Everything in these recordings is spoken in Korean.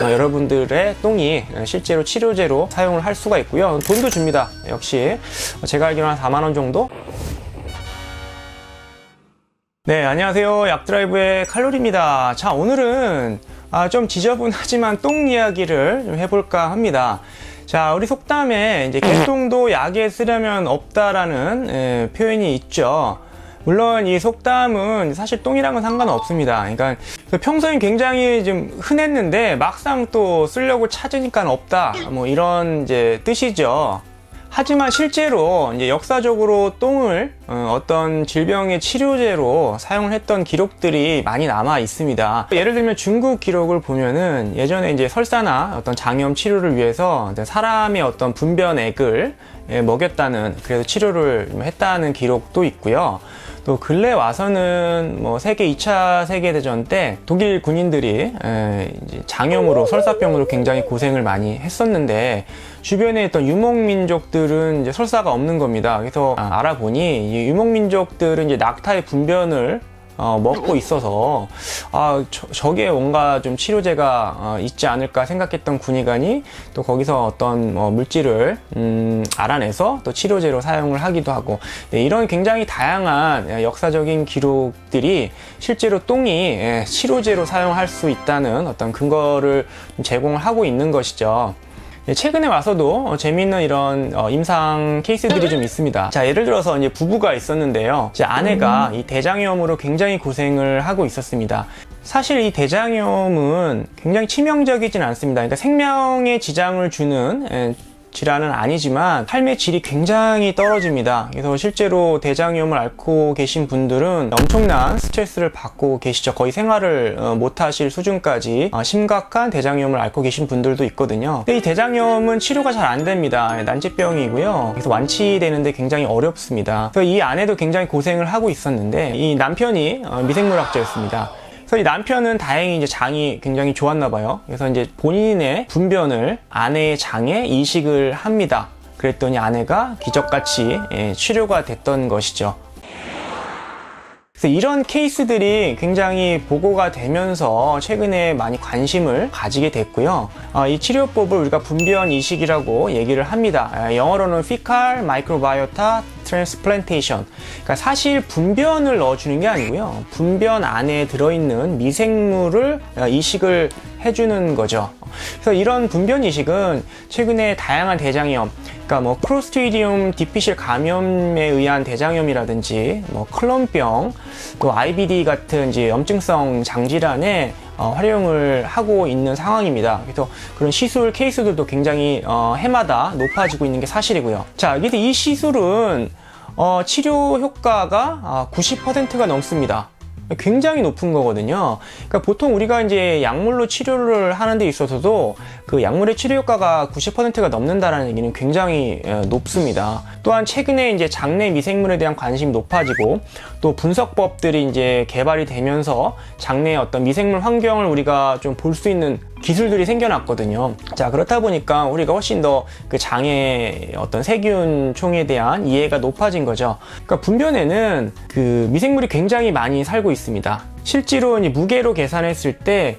여러분들의 똥이 실제로 치료제로 사용을 할 수가 있고요. 돈도 줍니다. 역시 제가 알기로는 한 4만원 정도? 네, 안녕하세요. 약드라이브의 칼로리입니다. 자, 오늘은 좀 지저분하지만 똥 이야기를 좀 해볼까 합니다. 자, 우리 속담에 이제 개똥도 약에 쓰려면 없다라는 표현이 있죠. 물론 이 속담은 사실 똥이랑은 상관없습니다. 그러니까 평소엔 굉장히 좀 흔했는데 막상 또 쓰려고 찾으니까 없다, 뭐 이런 이제 뜻이죠. 하지만 실제로 이제 역사적으로 똥을 어떤 질병의 치료제로 사용을 했던 기록들이 많이 남아 있습니다. 예를 들면 중국 기록을 보면은 예전에 이제 설사나 어떤 장염 치료를 위해서 사람의 어떤 분변액을 먹였다는, 그래서 치료를 했다는 기록도 있고요. 또 근래 와서는 뭐 세계 2차 세계대전 때 독일 군인들이 이제 장염으로, 설사병으로 굉장히 고생을 많이 했었는데 주변에 있던 유목민족들은 이제 설사가 없는 겁니다. 그래서 알아보니 이 유목민족들은 이제 낙타의 분변을 먹고 있어서 저게 뭔가 좀 치료제가 있지 않을까 생각했던 군의관이 또 거기서 어떤 물질을 알아내서 또 치료제로 사용을 하기도 하고, 이런 굉장히 다양한 역사적인 기록들이 실제로 똥이 치료제로 사용할 수 있다는 어떤 근거를 제공을 하고 있는 것이죠. 최근에 와서도 재미있는 이런 임상 케이스들이 좀 있습니다. 자, 예를 들어서 이제 부부가 있었는데요. 이제 아내가 이 대장염으로 굉장히 고생을 하고 있었습니다. 사실 이 대장염은 굉장히 치명적이진 않습니다. 그러니까 생명에 지장을 주는 질환은 아니지만 삶의 질이 굉장히 떨어집니다. 그래서 실제로 대장염을 앓고 계신 분들은 엄청난 스트레스를 받고 계시죠. 거의 생활을 못 하실 수준까지 심각한 대장염을 앓고 계신 분들도 있거든요. 근데 이 대장염은 치료가 잘 안 됩니다. 난치병이고요. 그래서 완치되는데 굉장히 어렵습니다. 그래서 이 아내도 굉장히 고생을 하고 있었는데 이 남편이 미생물학자였습니다. 그래서 이 남편은 다행히 이제 장이 굉장히 좋았나 봐요. 그래서 이제 본인의 분변을 아내의 장에 이식을 합니다. 그랬더니 아내가 기적같이 치료가 됐던 것이죠. 그래서 이런 케이스들이 굉장히 보고가 되면서 최근에 많이 관심을 가지게 됐고요. 이 치료법을 우리가 분변 이식이라고 얘기를 합니다. 영어로는 Fecal Microbiota Transplantation. 그러니까 사실 분변을 넣어주는 게 아니고요. 분변 안에 들어있는 미생물을 이식을 해주는 거죠. 그래서 이런 분변 이식은 최근에 다양한 대장염, 그러니까 뭐 클로스트리디움 디피실 감염에 의한 대장염이라든지 뭐 클론병, 또 IBD 같은 이제 염증성 장질환에 활용을 하고 있는 상황입니다. 그래서 그런 시술 케이스들도 굉장히 해마다 높아지고 있는 게 사실이고요. 자, 그래서 이 시술은 치료 효과가 90%가 넘습니다. 굉장히 높은 거거든요. 그러니까 보통 우리가 이제 약물로 치료를 하는 데 있어서도 그 약물의 치료 효과가 90%가 넘는다라는 얘기는 굉장히 높습니다. 또한 최근에 이제 장내 미생물에 대한 관심이 높아지고 또 분석법들이 이제 개발이 되면서 장내의 어떤 미생물 환경을 우리가 좀 볼 수 있는 기술들이 생겨났거든요. 자, 그렇다 보니까 우리가 훨씬 더 그 장의 어떤 세균총에 대한 이해가 높아진 거죠. 그러니까 분변에는 그 미생물이 굉장히 많이 살고 있습니다. 실제로 이제 무게로 계산했을 때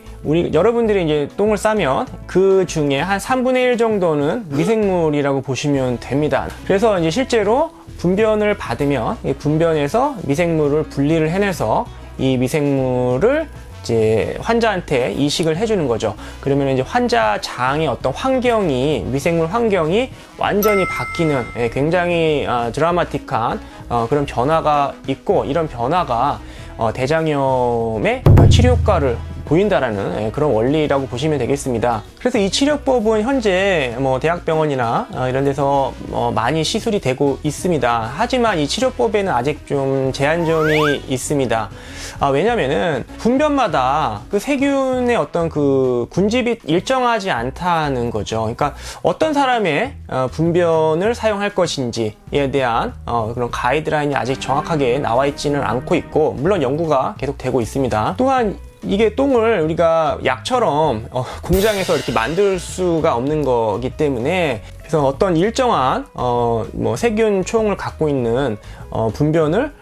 여러분들이 이제 똥을 싸면 그 중에 한 3분의 1 정도는 미생물이라고 보시면 됩니다. 그래서 이제 실제로 분변을 받으면 이 분변에서 미생물을 분리를 해내서 이 미생물을 이제 환자한테 이식을 해주는 거죠. 그러면 이제 환자 장의 어떤 환경이, 미생물 환경이 완전히 바뀌는 굉장히 드라마틱한 그런 변화가 있고, 이런 변화가 대장염의 치료 효과를 보인다라는 그런 원리라고 보시면 되겠습니다. 그래서 이 치료법은 현재 뭐 대학병원이나 이런 데서 많이 시술이 되고 있습니다. 하지만 이 치료법에는 아직 좀 제한점이 있습니다. 왜냐면은 분변마다 그 세균의 어떤 그 군집이 일정하지 않다는 거죠. 그러니까 어떤 사람의 분변을 사용할 것인지에 대한 그런 가이드라인이 아직 정확하게 나와 있지는 않고 있고, 물론 연구가 계속 되고 있습니다. 또한 이게 똥을 우리가 약처럼 공장에서 이렇게 만들 수가 없는 거기 때문에 그래서 어떤 일정한 뭐 세균총을 갖고 있는 분변을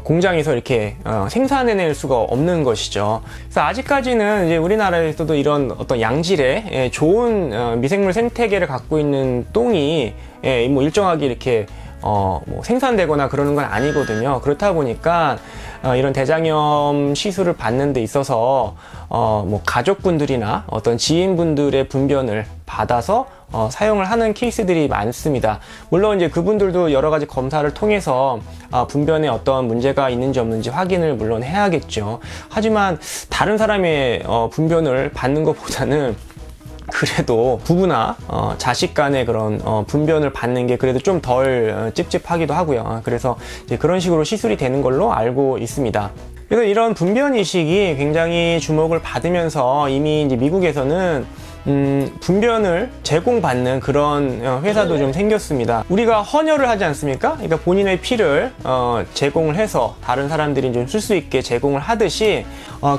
공장에서 이렇게 생산해낼 수가 없는 것이죠. 그래서 아직까지는 이제 우리나라에서도 이런 어떤 양질의 좋은 미생물 생태계를 갖고 있는 똥이 뭐 일정하게 이렇게 뭐 생산되거나 그러는 건 아니거든요. 그렇다 보니까 이런 대장염 시술을 받는 데 있어서 뭐 가족분들이나 어떤 지인분들의 분변을 받아서 사용을 하는 케이스들이 많습니다. 물론 이제 그분들도 여러 가지 검사를 통해서 분변에 어떤 문제가 있는지 없는지 확인을 물론 해야겠죠. 하지만 다른 사람의 분변을 받는 것보다는 그래도 부부나 자식 간의 그런 분변을 받는 게 그래도 좀 덜 찝찝하기도 하고요. 그래서 이제 그런 식으로 시술이 되는 걸로 알고 있습니다. 그래서 이런 분변 이식이 굉장히 주목을 받으면서 이미 이제 미국에서는 분변을 제공받는 그런 회사도 좀 생겼습니다. 우리가 헌혈을 하지 않습니까? 그러니까 본인의 피를 제공을 해서 다른 사람들이 좀 쓸 수 있게 제공을 하듯이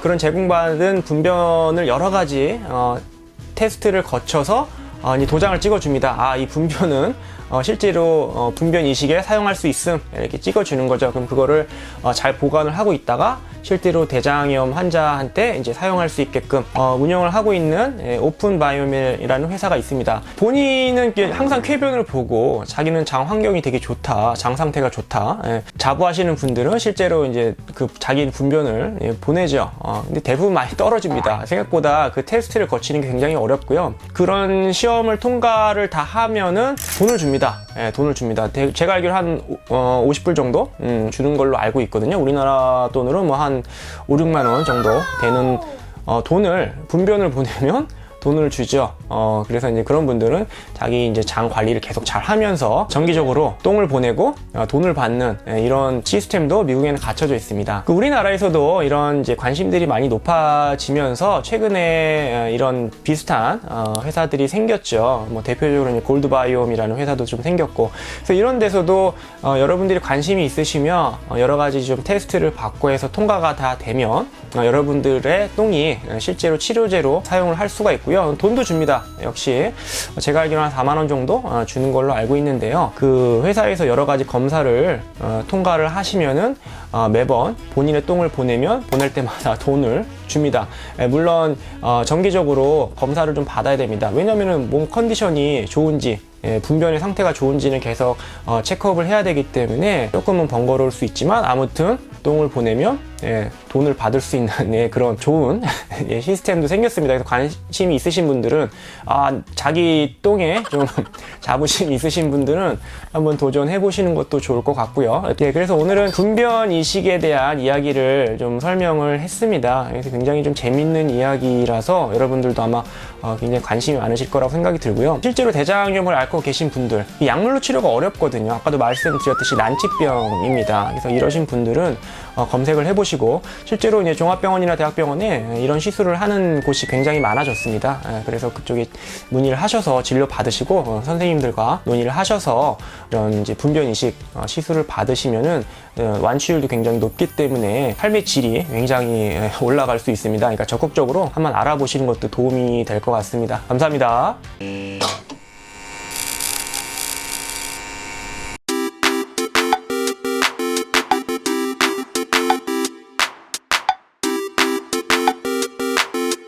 그런 제공받은 분변을 여러 가지 테스트를 거쳐서 이 도장을 찍어줍니다. 이 분변은 실제로 분변 이식에 사용할 수 있음, 이렇게 찍어주는 거죠. 그럼 그거를 잘 보관을 하고 있다가 실제로 대장염 환자한테 이제 사용할 수 있게끔 운영을 하고 있는 오픈 바이오밀이라는 회사가 있습니다. 본인은 항상 쾌변을 보고 자기는 장 환경이 되게 좋다, 장 상태가 좋다 자부하시는 분들은 실제로 이제 그 자기 분변을 보내죠. 근데 대부분 많이 떨어집니다. 생각보다 그 테스트를 거치는 게 굉장히 어렵고요. 그런 시험을 통과를 다 하면은 돈을 줍니다. 돈을 줍니다. 제가 알기로 한 50불 정도 주는 걸로 알고 있거든요. 우리나라 돈으로 뭐 한 5, 6만 원 정도 되는 돈을 분변을 보내면 돈을 주죠. 그래서 이제 그런 분들은 자기 이제 장 관리를 계속 잘 하면서 정기적으로 똥을 보내고 돈을 받는 이런 시스템도 미국에는 갖춰져 있습니다. 우리나라에서도 이런 이제 관심들이 많이 높아지면서 최근에 이런 비슷한 회사들이 생겼죠. 뭐 대표적으로 이제 골드바이옴이라는 회사도 좀 생겼고, 그래서 이런 데서도 여러분들이 관심이 있으시면 여러 가지 좀 테스트를 받고 해서 통과가 다 되면 여러분들의 똥이 실제로 치료제로 사용을 할 수가 있고요. 돈도 줍니다. 역시 제가 알기로는 한 4만 원 정도 주는 걸로 알고 있는데요. 그 회사에서 여러 가지 검사를 통과를 하시면은 매번 본인의 똥을 보내면 보낼 때마다 돈을 줍니다. 물론 정기적으로 검사를 좀 받아야 됩니다. 왜냐면은 몸 컨디션이 좋은지 분변의 상태가 좋은지는 계속 체크업을 해야 되기 때문에 조금은 번거로울 수 있지만 아무튼 똥을 보내면 돈을 받을 수 있는 그런 좋은 시스템도 생겼습니다. 그래서 관심이 있으신 분들은 자기 똥에 좀 자부심 있으신 분들은 한번 도전해 보시는 것도 좋을 것 같고요. 그래서 오늘은 분변 이식에 대한 이야기를 좀 설명을 했습니다. 그래서 굉장히 좀 재밌는 이야기라서 여러분들도 아마 굉장히 관심이 많으실 거라고 생각이 들고요. 실제로 대장염을 앓고 계신 분들, 약물로 치료가 어렵거든요. 아까도 말씀드렸듯이 난치병입니다. 그래서 이러신 분들은 검색을 해보시고, 실제로 이제 종합병원이나 대학병원에 이런 시술을 하는 곳이 굉장히 많아졌습니다. 그래서 그쪽에 문의를 하셔서 진료 받으시고 선생님들과 논의를 하셔서 이런 이제 분변 이식 시술을 받으시면은 완치율도 굉장히 높기 때문에 삶의 질이 굉장히 올라갈 수 있습니다. 그러니까 적극적으로 한번 알아보시는 것도 도움이 될 것 같습니다. 감사합니다.